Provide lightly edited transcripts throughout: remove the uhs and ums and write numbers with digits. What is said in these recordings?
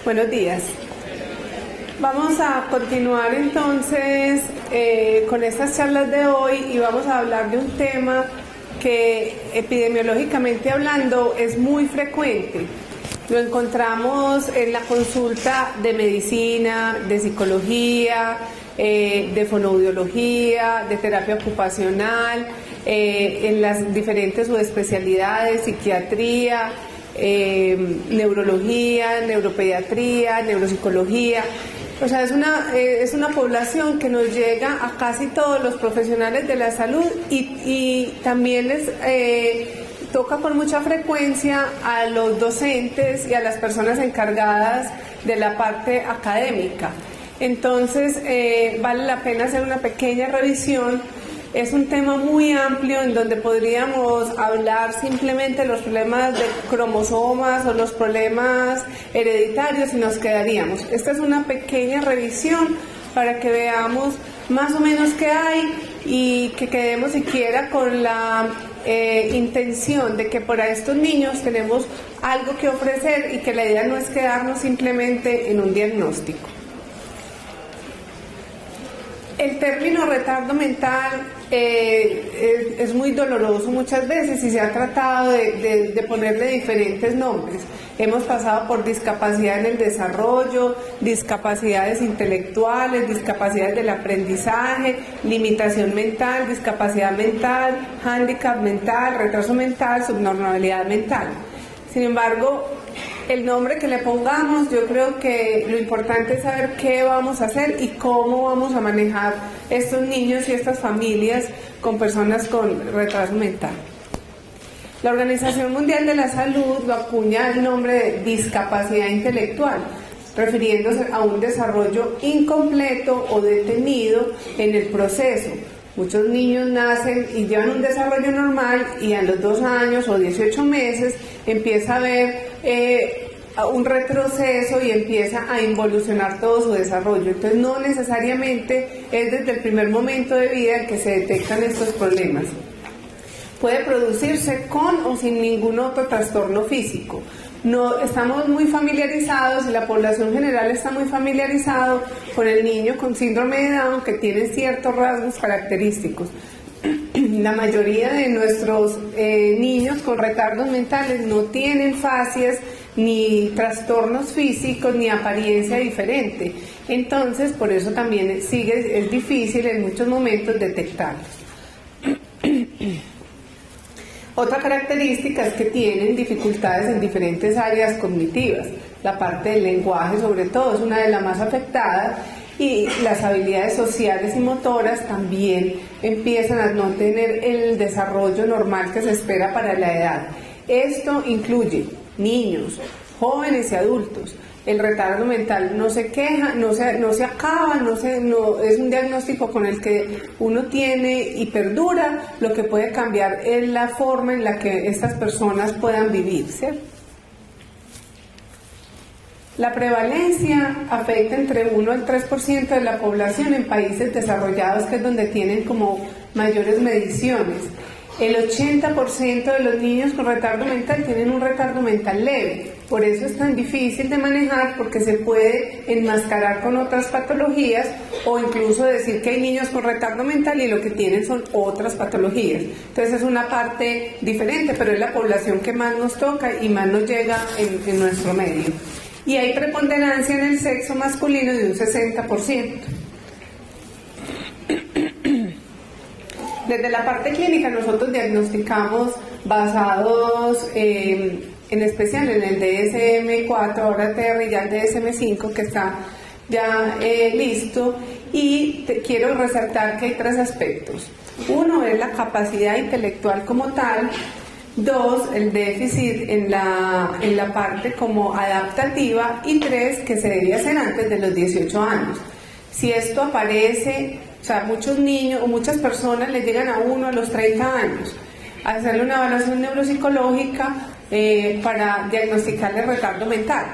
Buenos días. Vamos a continuar entonces con estas charlas de hoy y vamos a hablar de un tema que epidemiológicamente hablando es muy frecuente. Lo encontramos en la consulta de medicina, de psicología, de fonoaudiología, de terapia ocupacional, en las diferentes subespecialidades, psiquiatría, neurología, neuropediatría, neuropsicología. O sea, es una población que nos llega a casi todos los profesionales de la salud y también les toca con mucha frecuencia a los docentes y a las personas encargadas de la parte académica. Entonces, vale la pena hacer una pequeña revisión. Es un tema muy amplio en donde podríamos hablar simplemente de los problemas de cromosomas o los problemas hereditarios y nos quedaríamos. Esta es una pequeña revisión para que veamos más o menos qué hay y que quedemos siquiera con la intención de que para estos niños tenemos algo que ofrecer y que la idea no es quedarnos simplemente en un diagnóstico. El término retardo mental es muy doloroso muchas veces y se ha tratado de ponerle diferentes nombres. Hemos pasado por discapacidad en el desarrollo, discapacidades intelectuales, discapacidades del aprendizaje, limitación mental, discapacidad mental, hándicap mental, retraso mental, subnormalidad mental. Sin embargo, el nombre que le pongamos, yo creo que lo importante es saber qué vamos a hacer y cómo vamos a manejar estos niños y estas familias con personas con retraso mental. La Organización Mundial de la Salud lo acuña el nombre de discapacidad intelectual, refiriéndose a un desarrollo incompleto o detenido en el proceso. Muchos niños nacen y llevan un desarrollo normal y a los 2 años o 18 meses empieza a haber un retroceso y empieza a involucionar todo su desarrollo. Entonces no necesariamente es desde el primer momento de vida en que se detectan estos problemas. Puede producirse con o sin ningún otro trastorno físico. No estamos muy familiarizados y la población general está muy familiarizado con el niño con síndrome de Down que tiene ciertos rasgos característicos. La mayoría de nuestros niños con retardos mentales no tienen fasias ni trastornos físicos ni apariencia diferente. Entonces, por eso también es difícil en muchos momentos detectarlos. Otra característica es que tienen dificultades en diferentes áreas cognitivas. La parte del lenguaje, sobre todo, es una de las más afectadas y las habilidades sociales y motoras también empiezan a no tener el desarrollo normal que se espera para la edad. Esto incluye niños, jóvenes y adultos. El retardo mental no se queja, no se acaba, es un diagnóstico con el que uno tiene y perdura. Lo que puede cambiar es la forma en la que estas personas puedan vivir, ¿cierto? La prevalencia afecta entre 1 al 3% de la población en países desarrollados, que es donde tienen como mayores mediciones. El 80% de los niños con retardo mental tienen un retardo mental leve. Por eso es tan difícil de manejar, porque se puede enmascarar con otras patologías o incluso decir que hay niños con retardo mental y lo que tienen son otras patologías. Entonces es una parte diferente, pero es la población que más nos toca y más nos llega en nuestro medio. Y hay preponderancia en el sexo masculino de un 60%. Desde la parte clínica nosotros diagnosticamos basados en especial en el DSM-4, ahora TR ya el DSM-5 que está ya listo, y quiero resaltar que hay 3 aspectos. 1 es la capacidad intelectual como tal. 2, el déficit en la parte como adaptativa. Y 3, que se debía hacer antes de los 18 años. Si esto aparece, o sea, muchos niños o muchas personas les llegan a uno a los 30 años a hacerle una evaluación neuropsicológica para diagnosticarle retardo mental.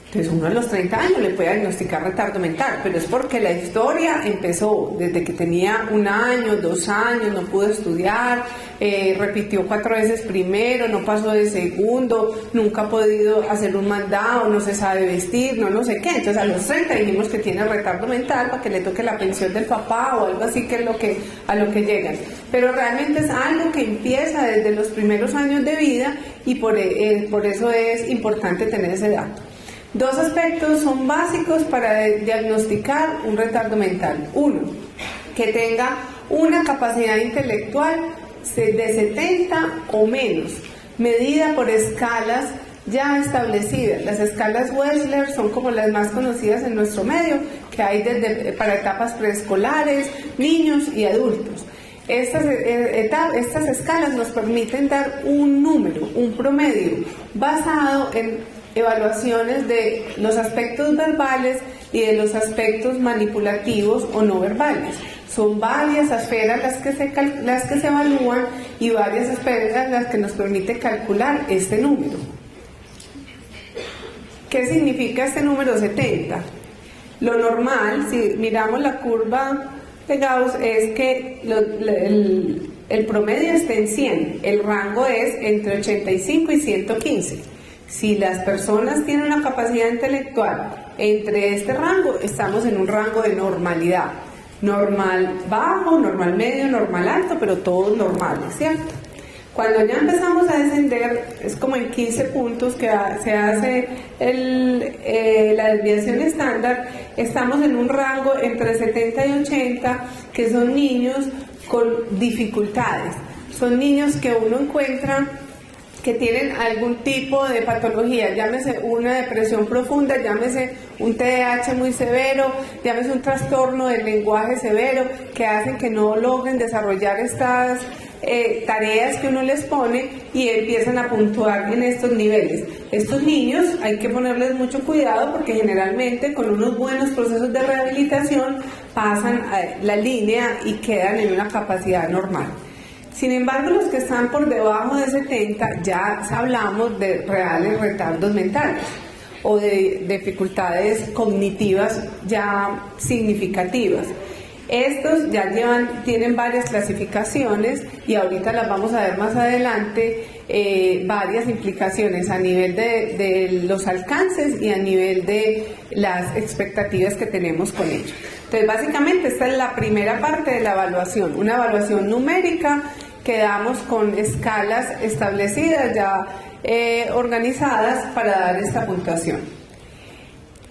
Entonces uno a los 30 años le puede diagnosticar retardo mental, pero es porque la historia empezó desde que tenía 1 año, 2 años, no pudo estudiar, repitió 4 veces primero, no pasó de segundo, nunca ha podido hacer un mandado, no se sabe vestir, no sé qué. Entonces a los 30 dijimos que tiene retardo mental para que le toque la pensión del papá o algo así, que es a lo que llegan. Pero realmente es algo que empieza desde los primeros años de vida y por eso es importante tener ese dato. 2 aspectos son básicos para diagnosticar un retardo mental. 1, que tenga una capacidad intelectual de 70 o menos, medida por escalas ya establecidas. Las escalas Wechsler son como las más conocidas en nuestro medio, que hay para etapas preescolares, niños y adultos. Estas escalas nos permiten dar un número, un promedio, basado en evaluaciones de los aspectos verbales y de los aspectos manipulativos o no verbales. Son varias esferas las que se evalúan y varias esferas las que nos permite calcular este número. ¿Qué significa este número 70? Lo normal, si miramos la curva de Gauss, es que el promedio está en 100, el rango es entre 85 y 115. Si las personas tienen una capacidad intelectual entre este rango, estamos en un rango de normalidad. Normal bajo, normal medio, normal alto, pero todos normales, ¿cierto? Cuando ya empezamos a descender, es como en 15 puntos que se hace la desviación estándar, estamos en un rango entre 70 y 80, que son niños con dificultades. Son niños que uno encuentra que tienen algún tipo de patología, llámese una depresión profunda, llámese un TDAH muy severo, llámese un trastorno del lenguaje severo, que hacen que no logren desarrollar estas tareas que uno les pone y empiezan a puntuar en estos niveles. Estos niños hay que ponerles mucho cuidado porque generalmente con unos buenos procesos de rehabilitación pasan la línea y quedan en una capacidad normal. Sin embargo, los que están por debajo de 70 ya hablamos de reales retardos mentales o de dificultades cognitivas ya significativas. Estos ya tienen varias clasificaciones y ahorita las vamos a ver más adelante, varias implicaciones a nivel de los alcances y a nivel de las expectativas que tenemos con ellos. Entonces, básicamente esta es la primera parte de la evaluación, una evaluación numérica que damos con escalas establecidas ya organizadas para dar esta puntuación.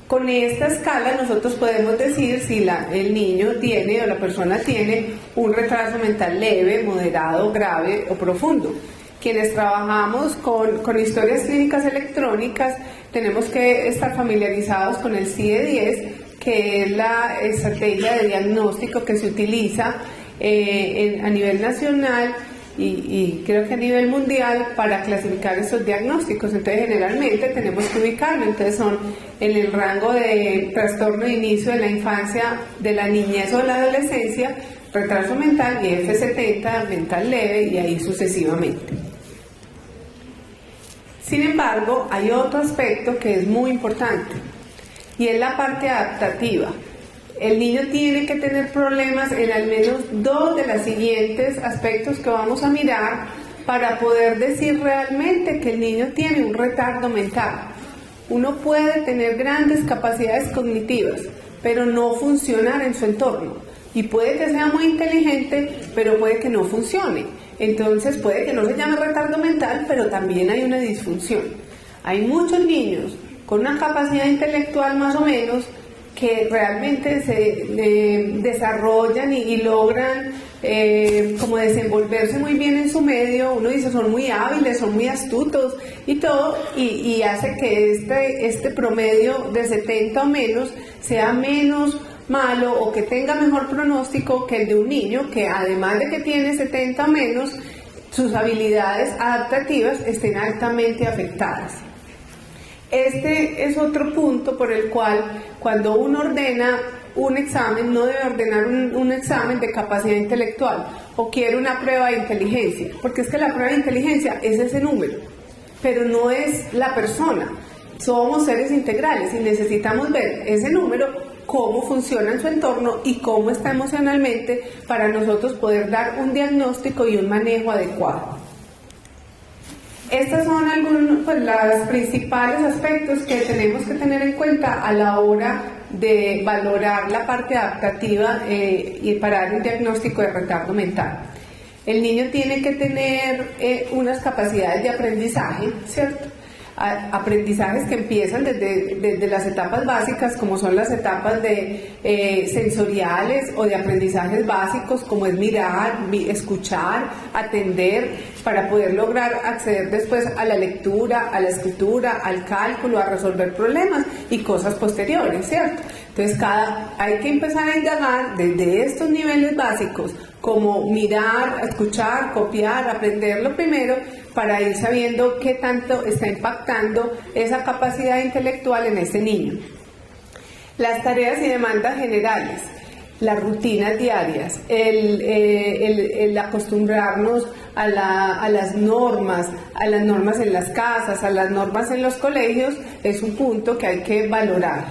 Con esta escala nosotros podemos decir si el niño tiene o la persona tiene un retraso mental leve, moderado, grave o profundo. Quienes trabajamos con historias clínicas electrónicas tenemos que estar familiarizados con el CIE-10, que es la estrategia de diagnóstico que se utiliza a nivel nacional y creo que a nivel mundial para clasificar estos diagnósticos. Entonces generalmente tenemos que ubicarlo, entonces son en el rango de trastorno de inicio de la infancia, de la niñez o de la adolescencia, retraso mental y F70, mental leve y ahí sucesivamente. Sin embargo, hay otro aspecto que es muy importante y es la parte adaptativa. El niño tiene que tener problemas en al menos 2 de los siguientes aspectos que vamos a mirar para poder decir realmente que el niño tiene un retardo mental. Uno puede tener grandes capacidades cognitivas, pero no funcionar en su entorno. Y puede que sea muy inteligente, pero puede que no funcione. Entonces puede que no se llame retardo mental, pero también hay una disfunción. Hay muchos niños con una capacidad intelectual más o menos que realmente se desarrollan y logran como desenvolverse muy bien en su medio. Uno dice son muy hábiles, son muy astutos y todo, y hace que este promedio de 70 o menos sea menos malo o que tenga mejor pronóstico que el de un niño que además de que tiene 70 o menos, sus habilidades adaptativas estén altamente afectadas. Este es otro punto por el cual cuando uno ordena un examen, no debe ordenar un examen de capacidad intelectual o quiere una prueba de inteligencia, porque es que la prueba de inteligencia es ese número, pero no es la persona. somos seres integrales y necesitamos ver ese número, cómo funciona en su entorno y cómo está emocionalmente para nosotros poder dar un diagnóstico y un manejo adecuado. Estos son algunos, pues, los principales aspectos que tenemos que tener en cuenta a la hora de valorar la parte adaptativa y para dar un diagnóstico de retardo mental. El niño tiene que tener unas capacidades de aprendizaje, ¿cierto? Aprendizajes que empiezan desde las etapas básicas, como son las etapas de sensoriales o de aprendizajes básicos, como es mirar, escuchar, atender, para poder lograr acceder después a la lectura, a la escritura, al cálculo, a resolver problemas y cosas posteriores, ¿cierto? Entonces hay que empezar a indagar desde estos niveles básicos, como mirar, escuchar, copiar, aprenderlo primero, para ir sabiendo qué tanto está impactando esa capacidad intelectual en ese niño. Las tareas y demandas generales, las rutinas diarias, el acostumbrarnos a las normas en las casas, a las normas en los colegios, es un punto que hay que valorar.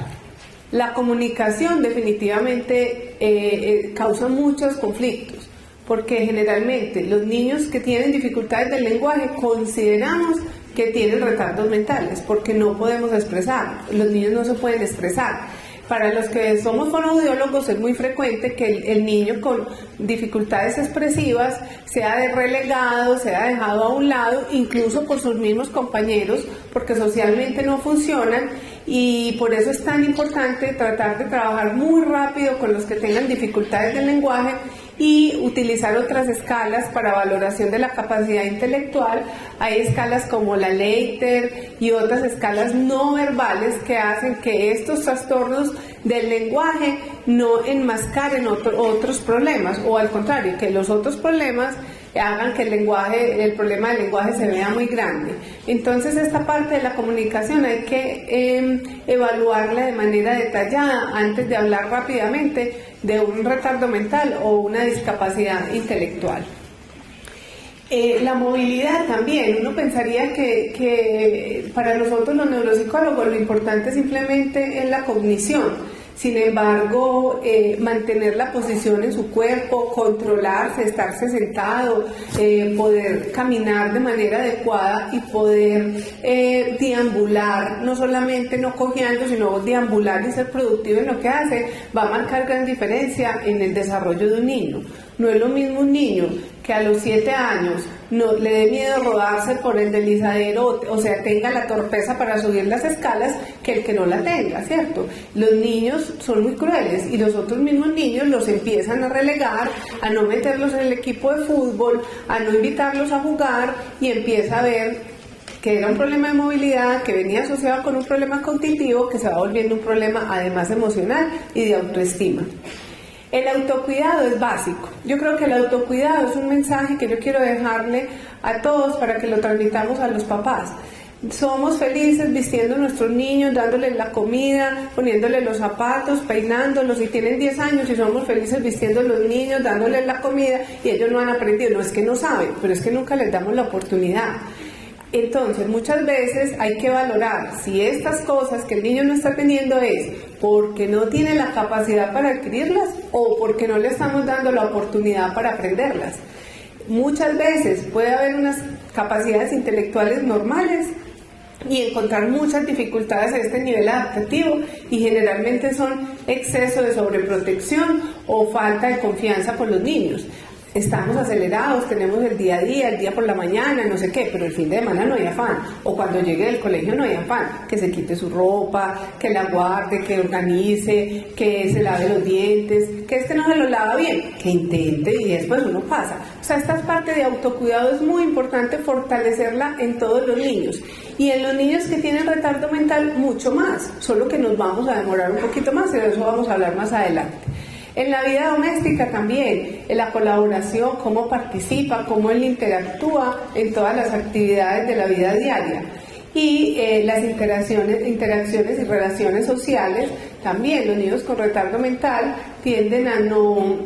La comunicación definitivamente causa muchos conflictos, porque generalmente los niños que tienen dificultades del lenguaje consideramos que tienen retardos mentales, porque no podemos expresar, los niños no se pueden expresar. Para los que somos fonoaudiólogos es muy frecuente que el niño con dificultades expresivas sea relegado, sea dejado a un lado, incluso por sus mismos compañeros, porque socialmente no funcionan, y por eso es tan importante tratar de trabajar muy rápido con los que tengan dificultades del lenguaje y utilizar otras escalas para valoración de la capacidad intelectual. Hay escalas como la Leiter y otras escalas no verbales que hacen que estos trastornos del lenguaje no enmascaren otros problemas, o al contrario, que los otros problemas hagan que el problema del lenguaje se vea muy grande. Entonces esta parte de la comunicación hay que evaluarla de manera detallada antes de hablar rápidamente de un retardo mental o una discapacidad intelectual. La movilidad también, uno pensaría que para nosotros los neuropsicólogos lo importante simplemente es la cognición. Sin embargo, mantener la posición en su cuerpo, controlarse, estarse sentado, poder caminar de manera adecuada y poder deambular, no solamente no cojeando, sino deambular y ser productivo en lo que hace, va a marcar gran diferencia en el desarrollo de un niño. No es lo mismo un niño que a los 7 años no le dé miedo rodarse por el deslizadero, o sea, tenga la torpeza para subir las escalas, que el que no la tenga, ¿cierto? Los niños son muy crueles y los otros mismos niños los empiezan a relegar, a no meterlos en el equipo de fútbol, a no invitarlos a jugar, y empieza a ver que era un problema de movilidad que venía asociado con un problema cognitivo que se va volviendo un problema además emocional y de autoestima. El autocuidado es básico. Yo creo que el autocuidado es un mensaje que yo quiero dejarle a todos para que lo transmitamos a los papás. Somos felices vistiendo a nuestros niños, dándoles la comida, poniéndoles los zapatos, peinándolos, y tienen 10 años y somos felices vistiendo a los niños, dándoles la comida, y ellos no han aprendido. No es que no saben, pero es que nunca les damos la oportunidad. Entonces, muchas veces hay que valorar si estas cosas que el niño no está teniendo es porque no tiene la capacidad para adquirirlas o porque no le estamos dando la oportunidad para aprenderlas. Muchas veces puede haber unas capacidades intelectuales normales y encontrar muchas dificultades a este nivel adaptativo, y generalmente son exceso de sobreprotección o falta de confianza por los niños. Estamos acelerados, tenemos el día a día, el día por la mañana, no sé qué, pero el fin de semana no hay afán, o cuando llegue del colegio no hay afán, que se quite su ropa, que la guarde, que organice, que se lave los dientes, que no se lo lava bien, que intente y después uno pasa. O sea, esta parte de autocuidado es muy importante fortalecerla en todos los niños, y en los niños que tienen retardo mental mucho más, solo que nos vamos a demorar un poquito más, y de eso vamos a hablar más adelante. En la vida doméstica también, en la colaboración, cómo participa, cómo él interactúa en todas las actividades de la vida diaria. Y las interacciones y relaciones sociales, también los niños con retardo mental tienden a no